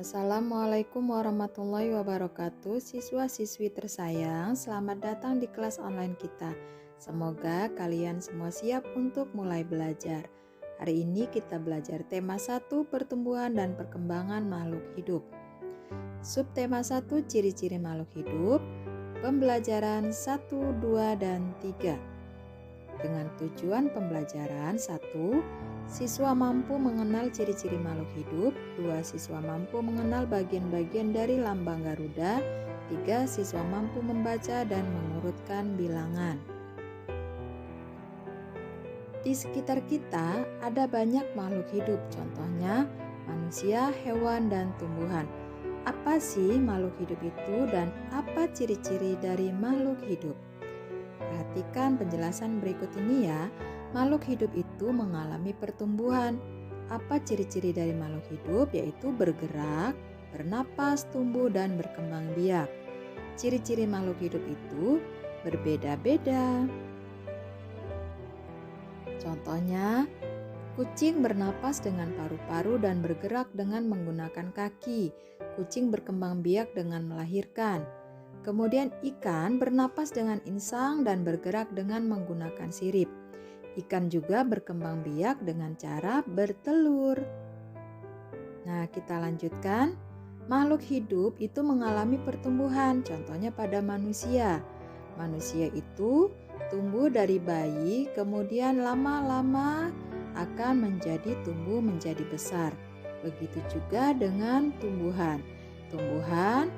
Assalamualaikum warahmatullahi wabarakatuh. Siswa-siswi tersayang, selamat datang di kelas online kita. Semoga kalian semua siap untuk mulai belajar. Hari ini kita belajar tema 1, pertumbuhan dan perkembangan makhluk hidup. Subtema 1, ciri-ciri makhluk hidup. Pembelajaran 1, 2, dan 3. Dengan tujuan pembelajaran 1, siswa mampu mengenal ciri-ciri makhluk hidup. 2. Siswa mampu mengenal bagian-bagian dari lambang Garuda. 3. Siswa mampu membaca dan mengurutkan bilangan. Di sekitar kita ada banyak makhluk hidup, contohnya manusia, hewan, dan tumbuhan. Apa sih makhluk hidup itu dan apa ciri-ciri dari makhluk hidup? Perhatikan penjelasan berikut ini ya. Makhluk hidup itu mengalami pertumbuhan. Apa ciri-ciri dari makhluk hidup? Yaitu bergerak, bernapas, tumbuh, dan berkembang biak. Ciri-ciri makhluk hidup itu berbeda-beda. Contohnya, kucing bernapas dengan paru-paru dan bergerak dengan menggunakan kaki. Kucing berkembang biak dengan melahirkan. Kemudian ikan bernapas dengan insang dan bergerak dengan menggunakan sirip. Ikan juga berkembang biak dengan cara bertelur. Nah, kita lanjutkan. Makhluk hidup itu mengalami pertumbuhan, contohnya pada manusia. Manusia itu tumbuh dari bayi, kemudian lama-lama akan tumbuh menjadi besar. Begitu juga dengan tumbuhan. Tumbuhan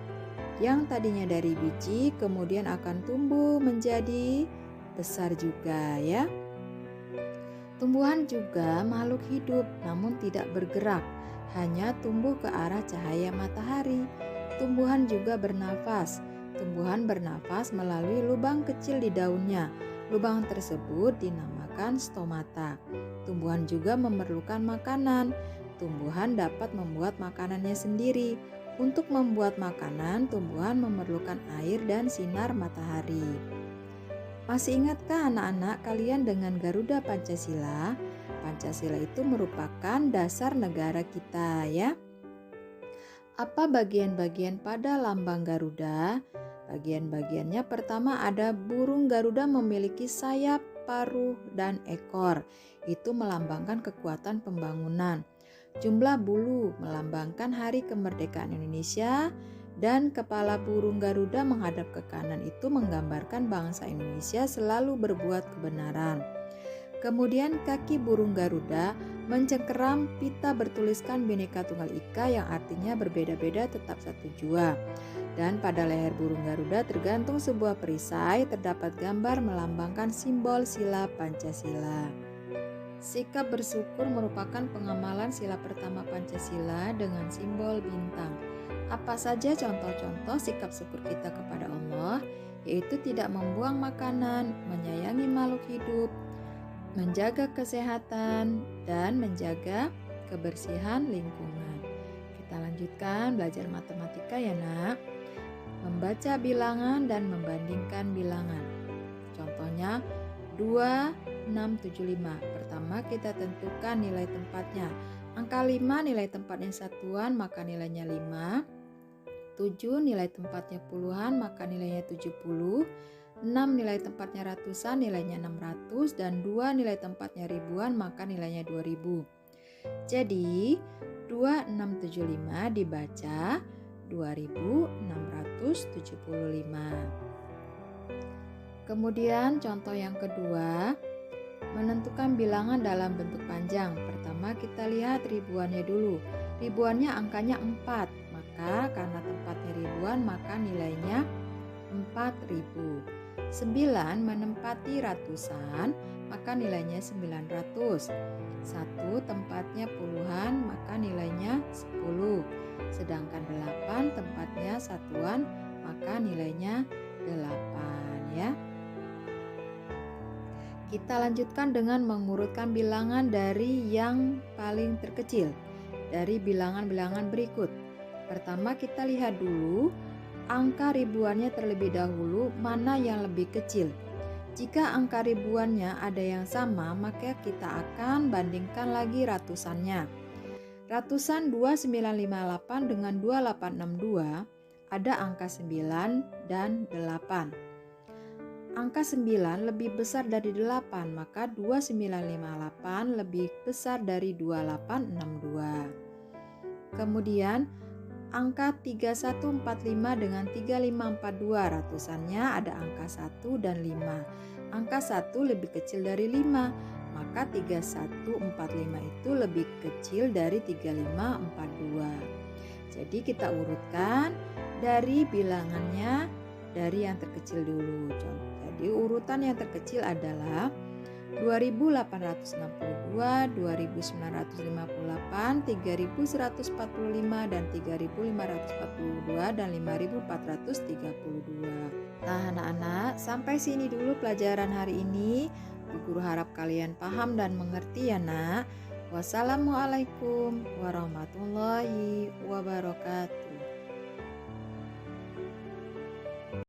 yang tadinya dari biji kemudian akan tumbuh menjadi besar juga ya. Tumbuhan juga makhluk hidup namun tidak bergerak, hanya tumbuh ke arah cahaya matahari. Tumbuhan juga bernafas. Tumbuhan bernafas melalui lubang kecil di daunnya. Lubang tersebut dinamakan stomata. Tumbuhan juga memerlukan makanan. Tumbuhan dapat membuat makanannya sendiri. Untuk membuat makanan, tumbuhan memerlukan air dan sinar matahari. Masih ingatkah anak-anak kalian dengan Garuda Pancasila? Pancasila itu merupakan dasar negara kita ya. Apa bagian-bagian pada lambang Garuda? Bagian-bagiannya pertama ada burung Garuda memiliki sayap, paruh, dan ekor. Itu melambangkan kekuatan pembangunan. Jumlah bulu melambangkan hari kemerdekaan Indonesia dan kepala burung Garuda menghadap ke kanan itu menggambarkan bangsa Indonesia selalu berbuat kebenaran. Kemudian kaki burung Garuda mencengkeram pita bertuliskan Bhinneka Tunggal Ika yang artinya berbeda-beda tetap satu jua. Dan pada leher burung Garuda tergantung sebuah perisai, terdapat gambar melambangkan simbol sila Pancasila. Sikap bersyukur merupakan pengamalan sila pertama Pancasila dengan simbol bintang. Apa saja contoh-contoh sikap syukur kita kepada Allah? Yaitu tidak membuang makanan, menyayangi makhluk hidup, menjaga kesehatan, dan menjaga kebersihan lingkungan. Kita lanjutkan belajar matematika ya nak. Membaca bilangan dan membandingkan bilangan. Contohnya 2, 6, 7, 5. Pertama kita tentukan nilai tempatnya. Angka 5 nilai tempatnya satuan maka nilainya 5. 7 nilai tempatnya puluhan maka nilainya 70. 6 nilai tempatnya ratusan nilainya 600. Dan 2 nilai tempatnya ribuan maka nilainya 2000. Jadi 2675 dibaca 2675. Kemudian contoh yang kedua, menentukan bilangan dalam bentuk panjang. Pertama kita lihat ribuannya dulu. Ribuannya angkanya 4, maka karena tempatnya ribuan maka nilainya 4000. 9 menempati ratusan, maka nilainya 900. 1 tempatnya puluhan, maka nilainya 10. Sedangkan 8 tempatnya satuan, maka nilainya 8 ya. Kita lanjutkan dengan mengurutkan bilangan dari yang paling terkecil dari bilangan-bilangan berikut. Pertama kita lihat dulu angka ribuannya terlebih dahulu mana yang lebih kecil. Jika angka ribuannya ada yang sama, maka kita akan bandingkan lagi ratusannya. Ratusan 2958 dengan 2862 ada angka 9 dan 8. Angka 9 lebih besar dari 8, maka 2958 lebih besar dari 2862. Kemudian angka 3145 dengan 3542 ratusannya ada angka 1 dan 5. Angka 1 lebih kecil dari 5, maka 3145 itu lebih kecil dari 3542. Jadi kita urutkan dari bilangannya dari yang terkecil dulu. Jadi urutan yang terkecil adalah 2862, 2958, 3145 dan 3542 dan 5432. Nah anak-anak, sampai sini dulu pelajaran hari ini. Bu Guru harap kalian paham dan mengerti ya nak. Wassalamualaikum warahmatullahi wabarakatuh.